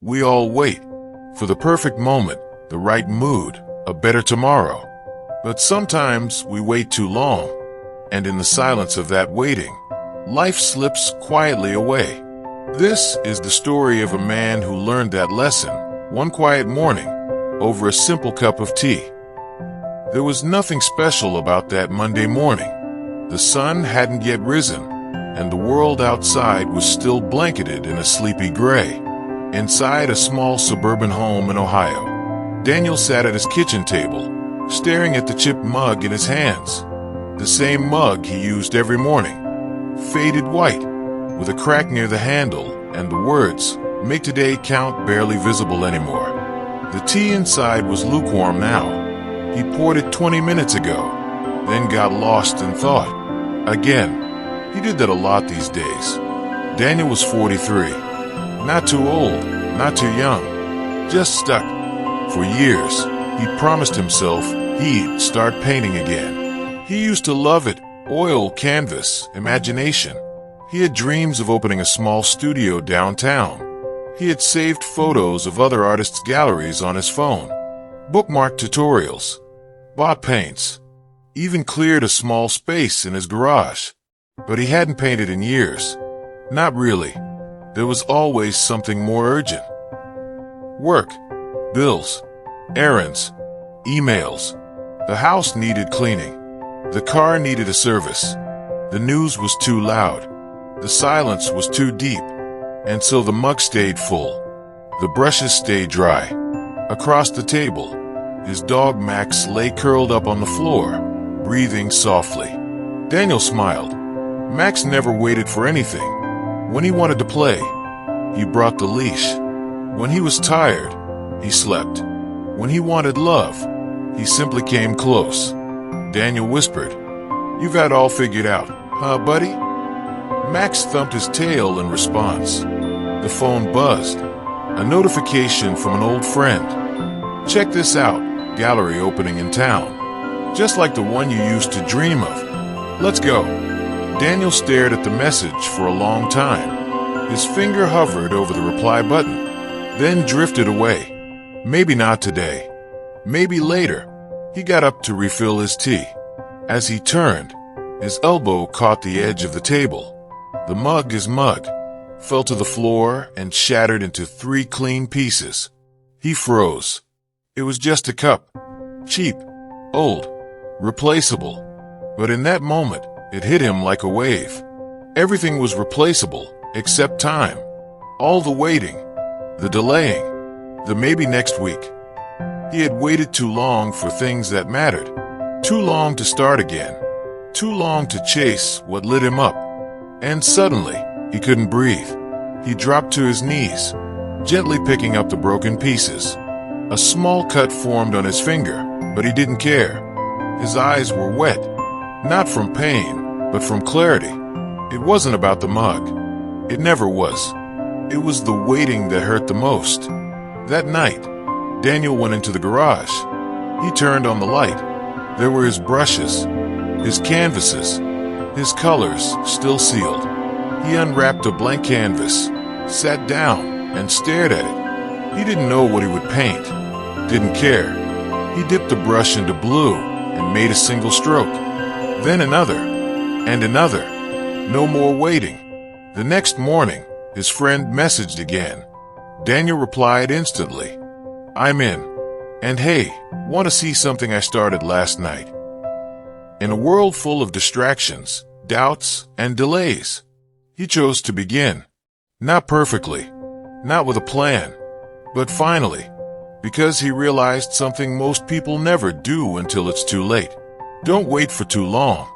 We all wait for the perfect moment, the right mood, a better tomorrow. But sometimes we wait too long, and in the silence of that waiting, life slips quietly away. This is the story of a man who learned that lesson one quiet morning over a simple cup of tea. There was nothing special about that Monday morning. The sun hadn't yet risen, and the world outside was still blanketed in a sleepy gray. Inside a small suburban home in Ohio, Daniel sat at his kitchen table, staring at the chipped mug in his hands. The same mug he used every morning, faded white, with a crack near the handle and the words, "Make today count," barely visible anymore. The tea inside was lukewarm now. He poured it 20 minutes ago, then got lost in thought. Again, he did that a lot these days. Daniel was 43. Not too old, not too young, just stuck. For years, he promised himself he'd start painting again. He used to love it, oil, canvas, imagination. He had dreams of opening a small studio downtown. He had saved photos of other artists' galleries on his phone, bookmarked tutorials, bought paints, even cleared a small space in his garage. But he hadn't painted in years. Not really. There was always something more urgent. Work, bills, errands, emails. The house needed cleaning. The car needed a service. The news was too loud. The silence was too deep. And so the mug stayed full. The brushes stayed dry. Across the table, his dog Max lay curled up on the floor, breathing softly. Daniel smiled. Max never waited for anything. When he wanted to play, he brought the leash. When he was tired, he slept. When he wanted love, he simply came close. Daniel whispered, "You've got it all figured out, huh, buddy?" Max thumped his tail in response. The phone buzzed. A notification from an old friend. "Check this out, gallery opening in town. Just like the one you used to dream of. Let's go." Daniel stared at the message for a long time. His finger hovered over the reply button, then drifted away. Maybe not today. Maybe later. He got up to refill his tea. As he turned, his elbow caught the edge of the table. His mug, fell to the floor and shattered into 3 clean pieces. He froze. It was just a cup. Cheap, old, replaceable. But in that moment, it hit him like a wave. Everything was replaceable, except time. All the waiting, the delaying, the maybe next week. He had waited too long for things that mattered. Too long to start again. Too long to chase what lit him up. And suddenly, he couldn't breathe. He dropped to his knees, gently picking up the broken pieces. A small cut formed on his finger, but he didn't care. His eyes were wet, not from pain, but from clarity. It wasn't about the mug. It never was. It was the waiting that hurt the most. That night, Daniel went into the garage. He turned on the light. There were his brushes, his canvases, his colors still sealed. He unwrapped a blank canvas, sat down, and stared at it. He didn't know what he would paint. Didn't care. He dipped the brush into blue and made a single stroke. Then another, and another. No more waiting. The next morning, his friend messaged again. Daniel replied instantly, "I'm in. And hey, want to see something I started last night?" In a world full of distractions, doubts, and delays, he chose to begin. Not perfectly, not with a plan, but finally, because he realized something most people never do until it's too late. Don't wait for too long.